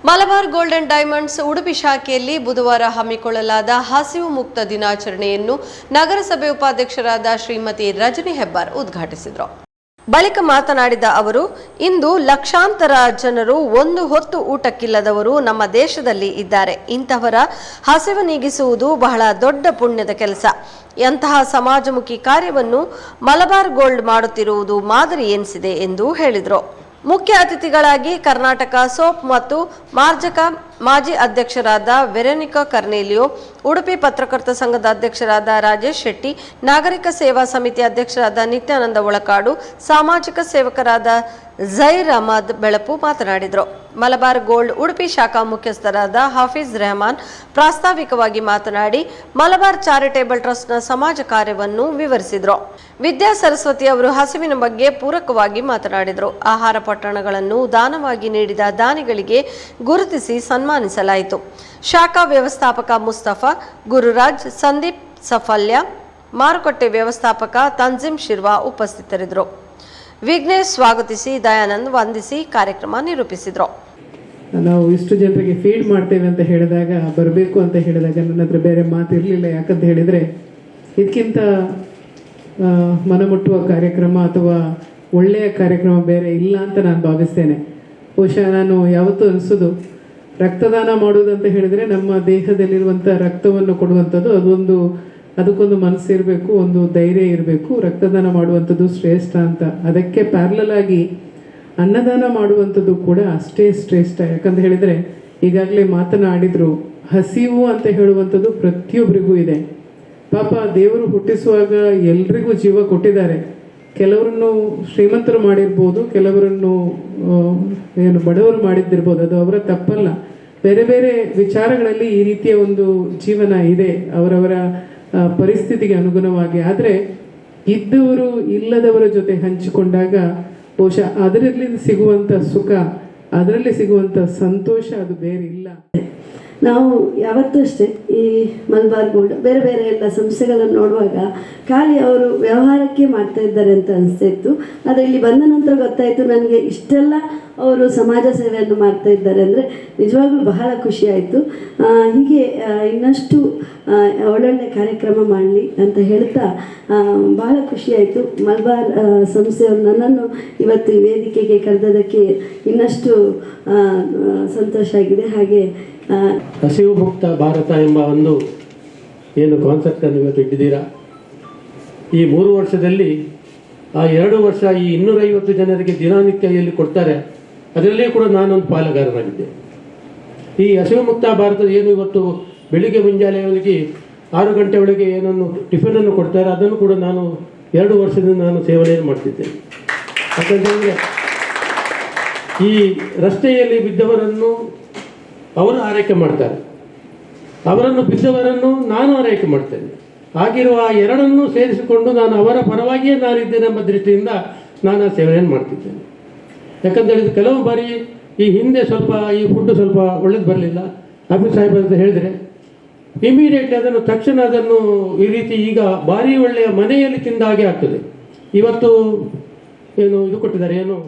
Malabar golden diamonds Udupi ಶಾಖೆಯಲ್ಲಿ ಬುಧವಾರ ಹಮ್ಮಿಕೊಳ್ಳಲಾದ ಹಸಿವು ಮುಕ್ತ ದಿನಾಚರಣೆಯನ್ನು ನಗರಸಭೆ ಉಪಾಧ್ಯಕ್ಷರಾದ ಶ್ರೀಮತಿ ರಜನಿ ಹೆಬ್ಬಾರ್ ಉದ್ಘಾಟಿಸಿದರು. ಬಳಿಕ ಮಾತನಾಡಿದ ಅವರು, ಇಂದು ಲಕ್ಷಾಂತರ ಜನರು ಒಂದು ಹೊತ್ತು ಊಟಕ್ಕಿಲ್ಲದವರು ನಮ್ಮ ದೇಶದಲ್ಲಿ ಇದ್ದಾರೆ. ಇಂತಹವರ ಹಸಿವು ನೀಗಿಸುವುದು ಬಹಳ ದೊಡ್ಡ ಪುಣ್ಯದ ಕೆಲಸ. ಎಂತಹ ಸಮಾಜಮುಖಿ ಕಾರ್ಯವನ್ನು ಮಲಬಾರ್ ಗೋಲ್ಡ್ ಮಾಡುತ್ತಿರುವುದು ಮಾದರಿ ಎನಿಸಿದೆ ಎಂದು ಹೇಳಿದರು. ಮುಖ್ಯ ಅತಿಥಿಗಳಾಗಿ ಕರ್ನಾಟಕ ಸೋಪ್ ಮತ್ತು ಮಾರ್ಜಕ ಮಾಜಿ ಅಧ್ಯಕ್ಷರಾದ ವೆರೋನಿಕಾ ಕರ್ನೇಲಿಯೋ, ಉಡುಪಿ ಪತ್ರಕರ್ತ ಸಂಘದ ಅಧ್ಯಕ್ಷರಾದ ರಾಜೇಶ್ ಶೆಟ್ಟಿ, ನಾಗರಿಕ ಸೇವಾ ಸಮಿತಿ ಅಧ್ಯಕ್ಷರಾದ ನಿತ್ಯಾನಂದ ಒಳಕಾಡು, ಸಾಮಾಜಿಕ ಸೇವಕರಾದ ಜೈರ್ ಅಹಮದ್ ಬೆಳಪು ಮಾತನಾಡಿದರು. ಮಲಬಾರ್ ಗೋಲ್ಡ್ ಉಡುಪಿ ಶಾಖಾ ಮುಖ್ಯಸ್ಥರಾದ ಹಾಫೀಜ್ ರೆಹಮಾನ್ ಪ್ರಾಸ್ತಾವಿಕವಾಗಿ ಮಾತನಾಡಿ ಮಲಬಾರ್ ಚಾರಿಟೇಬಲ್ ಟ್ರಸ್ಟ್ನ ಸಮಾಜ ಕಾರ್ಯವನ್ನು ವಿವರಿಸಿದರು. ವಿದ್ಯಾ ಸರಸ್ವತಿ ಅವರು ಹಸಿವಿನ ಬಗ್ಗೆ ಪೂರಕವಾಗಿ ಮಾತನಾಡಿದರು. ಆಹಾರ ಪೊಟ್ಟಣಗಳನ್ನು ದಾನವಾಗಿ ನೀಡಿದ ದಾನಿಗಳಿಗೆ ಗುರುತಿಸಿ ಸನ್ಮಾನಿಸಲಾಯಿತು. ಶಾಖಾ ವ್ಯವಸ್ಥಾಪಕ ಮುಸ್ತಫಾ, ಗುರುರಾಜ್, ಸಂದೀಪ್ ಸಫಲ್ಯ, ಮಾರುಕಟ್ಟೆ ವ್ಯವಸ್ಥಾಪಕ ತಂಜಿಮ್ ಶಿರ್ವಾ ಉಪಸ್ಥಿತರಿದ್ದರು. ವಿಘ್ನೇಶ್ ಸ್ವಾಗತಿಸಿ, ದಯಾನಂದ್ ವಂದಿಸಿ ಕಾರ್ಯಕ್ರಮ ನಿರೂಪಿಸಿದರು. ನಾವು ಇಷ್ಟು ಜನರಿಗೆ ಫೀಡ್ ಮಾಡ್ತೇವೆ ಅಂತ ಹೇಳಿದಾಗ, ಬರಬೇಕು ಅಂತ ಹೇಳಿದಾಗ ನನ್ನ ಹತ್ರ ಬೇರೆ ಮಾತಿರಲಿಲ್ಲ. ಯಾಕಂತ ಹೇಳಿದರೆ ಇದಕ್ಕಿಂತ ಮನಮುಟ್ಟುವ ಕಾರ್ಯಕ್ರಮ ಅಥವಾ ಒಳ್ಳೆಯ ಕಾರ್ಯಕ್ರಮ ಬೇರೆ ಇಲ್ಲ ಅಂತ ನಾನು ಭಾವಿಸ್ತೇನೆ. ಬಹುಶಃ ನಾನು ಯಾವತ್ತೂ ಅನಿಸೋದು, ರಕ್ತದಾನ ಮಾಡುವುದಂತ ಹೇಳಿದರೆ ನಮ್ಮ ದೇಹದಲ್ಲಿರುವಂಥ ರಕ್ತವನ್ನು ಕೊಡುವಂಥದ್ದು, ಅದಕ್ಕೊಂದು ಮನಸ್ಸು ಇರಬೇಕು, ಒಂದು ಧೈರ್ಯ ಇರಬೇಕು. ರಕ್ತದಾನ ಮಾಡುವಂಥದ್ದು ಶ್ರೇಷ್ಠ ಅಂತ. ಅದಕ್ಕೆ ಪ್ಯಾರಲಲ್ ಆಗಿ ಅನ್ನದಾನ ಮಾಡುವಂಥದ್ದು ಕೂಡ ಅಷ್ಟೇ ಶ್ರೇಷ್ಠ. ಯಾಕಂತ ಹೇಳಿದರೆ ಈಗಾಗಲೇ ಮಾತನಾಡಿದ್ರು, ಹಸಿವು ಅಂತ ಹೇಳುವಂಥದ್ದು ಪ್ರತಿಯೊಬ್ಬರಿಗೂ ಇದೆ. ಪಾಪ ದೇವರು ಹುಟ್ಟಿಸುವಾಗ ಎಲ್ರಿಗೂ ಜೀವ ಕೊಟ್ಟಿದ್ದಾರೆ. ಕೆಲವರನ್ನು ಶ್ರೀಮಂತರು ಮಾಡಿರ್ಬೋದು, ಕೆಲವರನ್ನು ಬಡವರು ಮಾಡಿದ್ದಿರ್ಬೋದು, ಅದು ಅವರ ತಪ್ಪಲ್ಲ. ಬೇರೆ ಬೇರೆ ವಿಚಾರಗಳಲ್ಲಿ ಈ ರೀತಿಯ ಒಂದು ಜೀವನ ಇದೆ ಅವರವರ ಪರಿಸ್ಥಿತಿಗೆ ಅನುಗುಣವಾಗಿ. ಆದರೆ ಇದ್ದವರು ಇಲ್ಲದವರ ಜೊತೆ ಹಂಚಿಕೊಂಡಾಗ ಬಹುಶಃ ಅದರಲ್ಲಿ ಸಿಗುವಂಥ ಸುಖ, ಅದರಲ್ಲಿ ಸಿಗುವಂಥ ಸಂತೋಷ ಅದು ಬೇರೆ ಇಲ್ಲ. ನಾವು ಯಾವತ್ತೂ ಅಷ್ಟೇ ಈ ಮಲಬಾರ್ ಗೋಲ್ಡ್ ಬೇರೆ ಬೇರೆ ಎಲ್ಲ ಸಂಸ್ಥೆಗಳನ್ನು ನೋಡುವಾಗ ಖಾಲಿ ಅವರು ವ್ಯವಹಾರಕ್ಕೆ ಮಾಡ್ತಾ ಇದ್ದಾರೆ ಅಂತ ಅನಿಸ್ತಾ ಇತ್ತು. ಆದರೆ ಇಲ್ಲಿ ಬಂದ ನಂತರ ಗೊತ್ತಾಯಿತು ನನಗೆ ಇಷ್ಟೆಲ್ಲ ಅವರು ಸಮಾಜ ಸೇವೆಯನ್ನು ಮಾಡ್ತಾ ಇದ್ದಾರೆ ಅಂದರೆ ನಿಜವಾಗ್ಲೂ ಬಹಳ ಖುಷಿಯಾಯಿತು. ಹೀಗೆ ಇನ್ನಷ್ಟು ಒಳ್ಳೊಳ್ಳೆ ಕಾರ್ಯಕ್ರಮ ಮಾಡಲಿ ಅಂತ ಹೇಳ್ತಾ ಬಹಳ ಖುಷಿಯಾಯಿತು. ಮಲಬಾರ್ ಸಂಸ್ಥೆಯವರು ನನ್ನನ್ನು ಇವತ್ತು ಈ ವೇದಿಕೆಗೆ ಕರೆದದಕ್ಕೆ ಇನ್ನಷ್ಟು ಸಂತೋಷ ಆಗಿದೆ. ಹಾಗೆ ಹಸಿವು ಮುಕ್ತ ಭಾರತ ಎಂಬ ಒಂದು ಏನು ಕಾನ್ಸೆಪ್ಟನ್ನು ಇವತ್ತು ಇಟ್ಟಿದ್ದೀರಾ, ಈ 3 ವರ್ಷದಲ್ಲಿ ಆ 2 ವರ್ಷ ಈ 250 ಜನರಿಗೆ ದಿನನಿತ್ಯ ಎಲ್ಲಿ ಕೊಡ್ತಾರೆ, ಅದರಲ್ಲಿಯೂ ಕೂಡ ನಾನೊಂದು ಪಾಲುಗಾರನಾಗಿದ್ದೆ. ಈ ಹಸಿವು ಮುಕ್ತ ಭಾರತದ ಏನು ಇವತ್ತು ಬೆಳಿಗ್ಗೆ ಮುಂಜಾನೆ ಅವರಿಗೆ 6 ಗಂಟೆ ಒಳಗೆ ಏನನ್ನು ಟಿಫಿನನ್ನು ಕೊಡ್ತಾರೆ, ಅದನ್ನು ಕೂಡ ನಾನು 2 ವರ್ಷದಿಂದ ನಾನು ಸೇವನೆಯನ್ನು ಮಾಡ್ತಿದ್ದೆ. ಯಾಕಂತಂದರೆ ಈ ರಸ್ತೆಯಲ್ಲಿ ಬಿದ್ದವರನ್ನು ಅವರು ಆರೈಕೆ ಮಾಡ್ತಾರೆ, ಅವರನ್ನು ಬಿದ್ದವರನ್ನು ನಾನು ಆರೈಕೆ ಮಾಡ್ತೇನೆ. ಆಗಿರುವ ಎರಡನ್ನೂ ಸೇರಿಸಿಕೊಂಡು ನಾನು ಅವರ ಪರವಾಗಿಯೇ ನಾನಿದ್ದೇನೆ ಎಂಬ ದೃಷ್ಟಿಯಿಂದ ನಾನು ಆ ಸೇವೆಯನ್ನು ಮಾಡ್ತಿದ್ದೇನೆ. ಯಾಕಂತ ಹೇಳಿದ್ರೆ ಕೆಲವು ಬಾರಿ ಈ ಹಿಂದೆ ಸ್ವಲ್ಪ ಈ ಫುಡ್ ಸ್ವಲ್ಪ ಒಳ್ಳೇದು ಬರಲಿಲ್ಲ, ಆಫೀಸ್ ಸಾಹೇಬ್ ಅಂತ ಹೇಳಿದರೆ ಇಮಿಡಿಯೇಟ್ಲಿ ತಕ್ಷಣ ಅದನ್ನು ಈ ರೀತಿ ಈಗ ಭಾರಿ ಒಳ್ಳೆಯ ಮನೆಯಲ್ಲಿ ತಿಂದ ಹಾಗೆ ಆಗ್ತದೆ. ಇವತ್ತು ಏನು ಇದು ಕೊಟ್ಟಿದ್ದಾರೆ, ಏನು